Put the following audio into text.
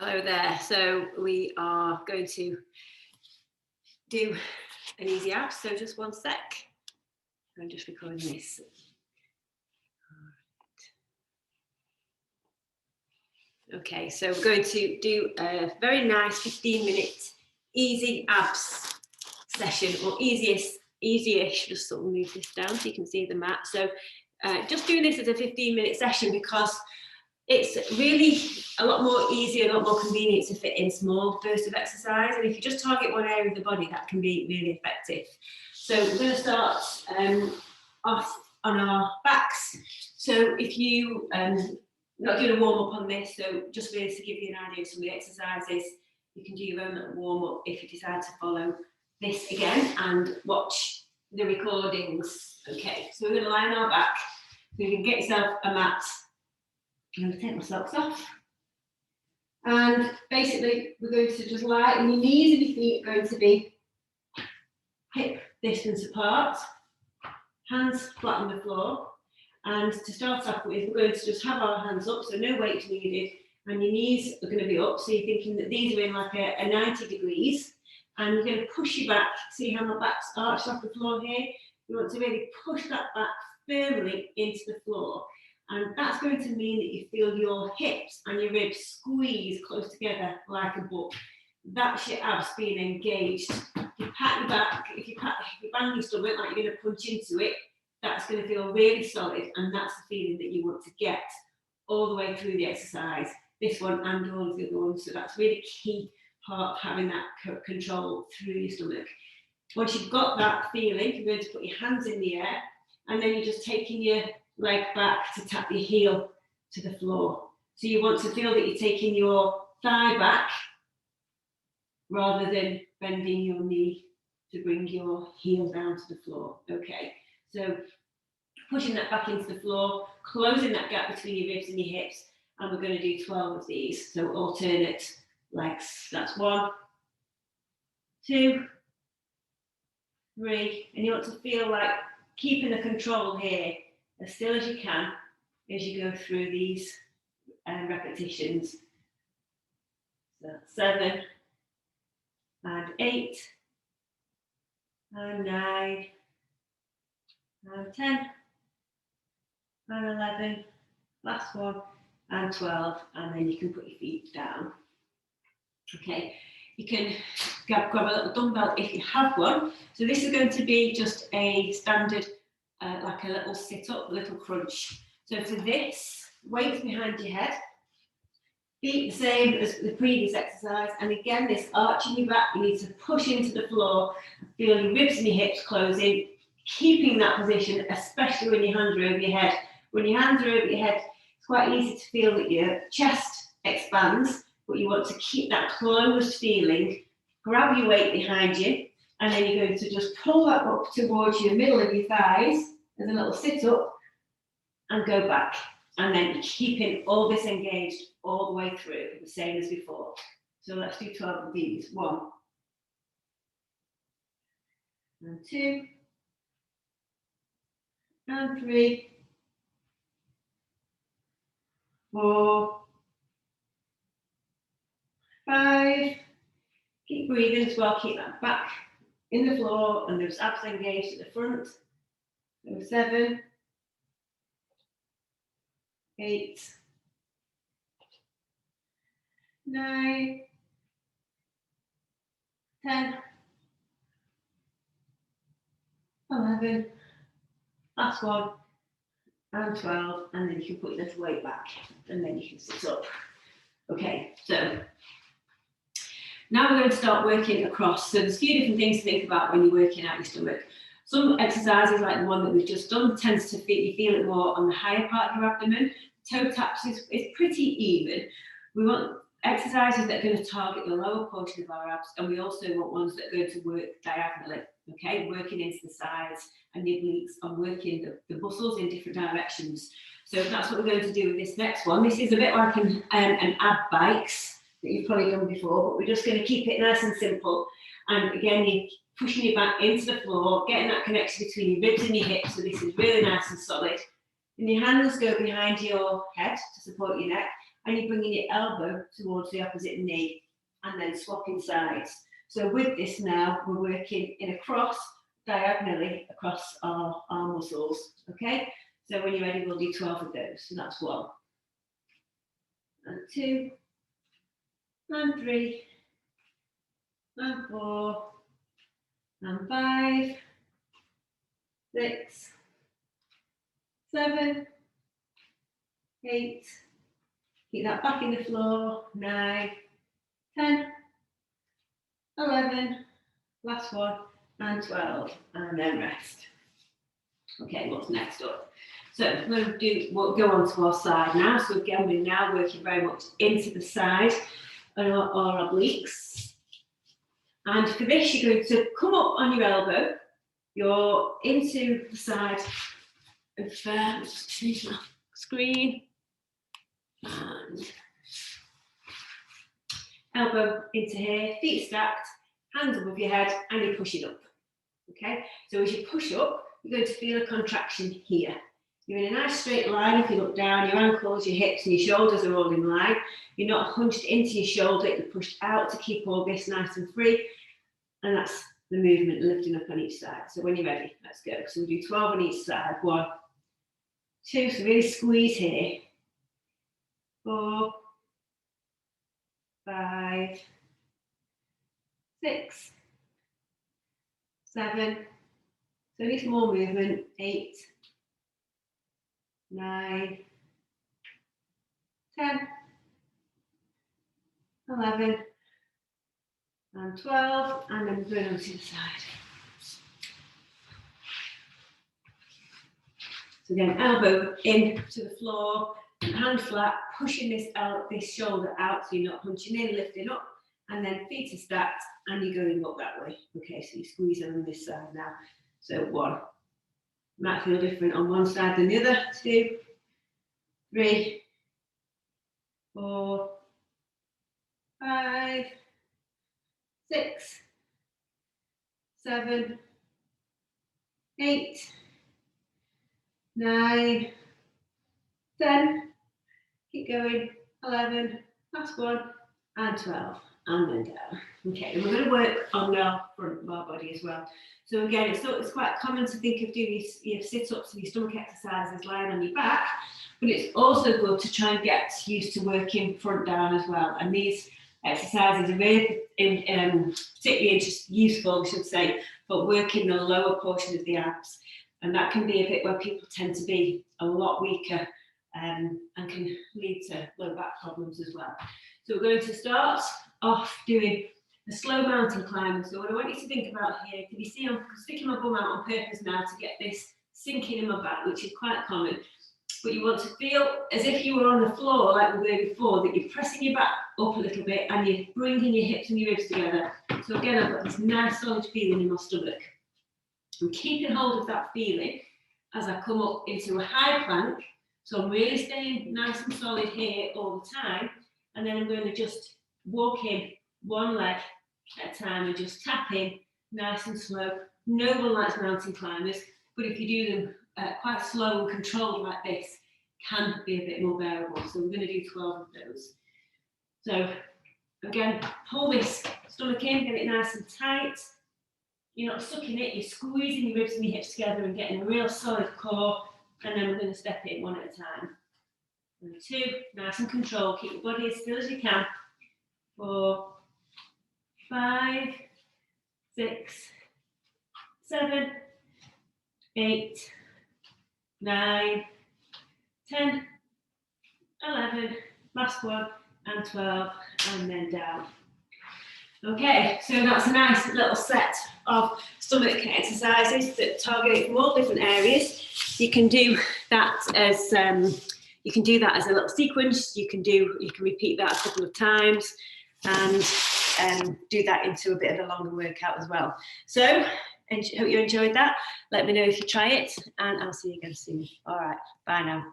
Hello there. So we are going to do an easy abs. So just one sec. I'm just recording this. Okay, so we're going to do a very nice 15-minute easy abs session, or easy-ish. Just sort of move this down so you can see the mat. So just doing this as a 15-minute session because it's really a lot more easy, a lot more convenient to fit in small bursts of exercise. And if you just target one area of the body, that can be really effective. So we're going to start off on our backs. So if you not doing a warm up on this, so just really to give you an idea of some of the exercises, you can do your own little warm up if you decide to follow this again and watch the recordings. Okay, so we're going to lie on our back. So you can get yourself a mat. I'm going to take my socks off. And basically, we're going to just lie, and your knees and your feet are going to be hip distance apart, hands flat on the floor. And to start off with, we're going to just have our hands up, so no weight needed, and your knees are going to be up. So you're thinking that these are in like a 90 degrees, and you're going to push your back. See how my back's arched off the floor here? You want to really push that back firmly into the floor. And that's going to mean that you feel your hips and your ribs squeeze close together like a book. That's your abs being engaged. You pat your back, if you bang your stomach like you're going to punch into it, that's going to feel really solid, and that's the feeling that you want to get all the way through the exercise, this one and all of the other ones. So that's really key part of having that control through your stomach. Once you've got that feeling, you're going to put your hands in the air, and then you're just taking your leg back to tap your heel to the floor. So you want to feel that you're taking your thigh back rather than bending your knee to bring your heel down to the floor. Okay, so pushing that back into the floor, closing that gap between your ribs and your hips, and we're going to do 12 of these. So alternate legs. That's 1, 2, 3, and you want to feel like keeping the control here as still as you can as you go through these repetitions. So 7 and 8 and 9 and 10 and 11, last one, and 12, and then you can put your feet down. Okay, you can grab a little dumbbell if you have one. So this is going to be just a standard like a little sit-up, a little crunch. So for this, weights behind your head, feet the same as the previous exercise, and again, this arching your back, you need to push into the floor, feel your ribs and your hips closing, keeping that position, especially when your hands are over your head. When your hands are over your head, it's quite easy to feel that your chest expands, but you want to keep that closed feeling. Grab your weight behind you, and then you're going to just pull that up towards your middle of your thighs as a little sit-up and go back. And then keeping all this engaged all the way through, the same as before. So let's do 12 of these. 1 and 2 and 3, 4, 5. Keep breathing as well, keep that back in the floor and those abs engaged at the front. So 7, 8, 9, 10, 11, last one, and 12, and then you can put your little weight back, and then you can sit up. Okay, so now we're going to start working across. So there's a few different things to think about when you're working out your stomach. Some exercises, like the one that we've just done, tends to feel it more on the higher part of your abdomen. Toe taps is pretty even. We want exercises that are going to target the lower portion of our abs, and we also want ones that are going to work diagonally, okay, working into the sides and the obliques and working the muscles in different directions. So that's what we're going to do with this next one. This is a bit like an ab bikes that you've probably done before, but we're just going to keep it nice and simple. And again, you're pushing your back into the floor, getting that connection between your ribs and your hips, so this is really nice and solid. And your hands go behind your head to support your neck, and you're bringing your elbow towards the opposite knee, and then swapping sides. So with this now, we're working in a cross diagonally across our muscles, okay? So when you're ready, we'll do 12 of those. So that's 1, and 2, and 3, and 4, and 5, 6, 7, 8, keep that back in the floor, 9, 10, 11, last one, and 12, and then rest. Okay, what's next up? So we'll go on to our side now. So again, we're now working very much into the side of our obliques. And for this, you're going to come up on your elbow. You're into the side of, just change my screen. And elbow into here, feet stacked, hands above your head, and you push it up. Okay, so as you push up, you're going to feel a contraction here. You're in a nice straight line. If you look down, your ankles, your hips, and your shoulders are all in line. You're not hunched into your shoulder, you're pushed out to keep all this nice and free. And that's the movement, lifting up on each side. So when you're ready, let's go. So we'll do 12 on each side. 1, 2, so really squeeze here. 4, 5, 6, 7, so need more movement, 8, 9, 10, 11, and 12, and then we're going on to the side. So again, elbow in to the floor, hand flat, pushing this shoulder out so you're not hunching in, lifting up, and then feet are stacked, and you're going up that way. Okay, so you squeeze on this side now. So 1, might feel different on one side than the other. 2, 3, 4, 5, 6, 7, 8, 9, 10, keep going, 11, last one, and 12, and then down. Okay, and we're going to work on the front of our body as well. So again, it's quite common to think of doing your sit-ups and your stomach exercises lying on your back, but it's also good to try and get used to working front down as well. And these exercises are really particularly useful, I should say, for working the lower portion of the abs. And that can be a bit where people tend to be a lot weaker and can lead to low back problems as well. So we're going to start off doing a slow mountain climb. So what I want you to think about here, can you see I'm sticking my bum out on purpose now to get this sinking in my back, which is quite common. But you want to feel as if you were on the floor like we were before, that you're pressing your back up a little bit and you're bringing your hips and your ribs together. So again, I've got this nice solid feeling in my stomach. I'm keeping hold of that feeling as I come up into a high plank. So I'm really staying nice and solid here all the time. And then I'm going to just walk in one leg at a time and just tap in nice and slow. No one likes mountain climbers, but if you do them quite slow and controlled like this, can be a bit more bearable. So we're going to do 12 of those. So again, pull this stomach in, get it nice and tight. You're not sucking it, you're squeezing your ribs and your hips together and getting a real solid core. And then we're going to step in one at a time. And 2, nice and controlled. Keep your body as still as you can. 4, 5, 6, 7, 8, 9, 10, 11, last one, and 12, and then down. Okay, so that's a nice little set of stomach exercises that target from all different areas. You can do that as a little sequence. You can repeat that a couple of times, and do that into a bit of a longer workout as well. So, hope you enjoyed that. Let me know if you try it, and I'll see you again soon. All right, bye now.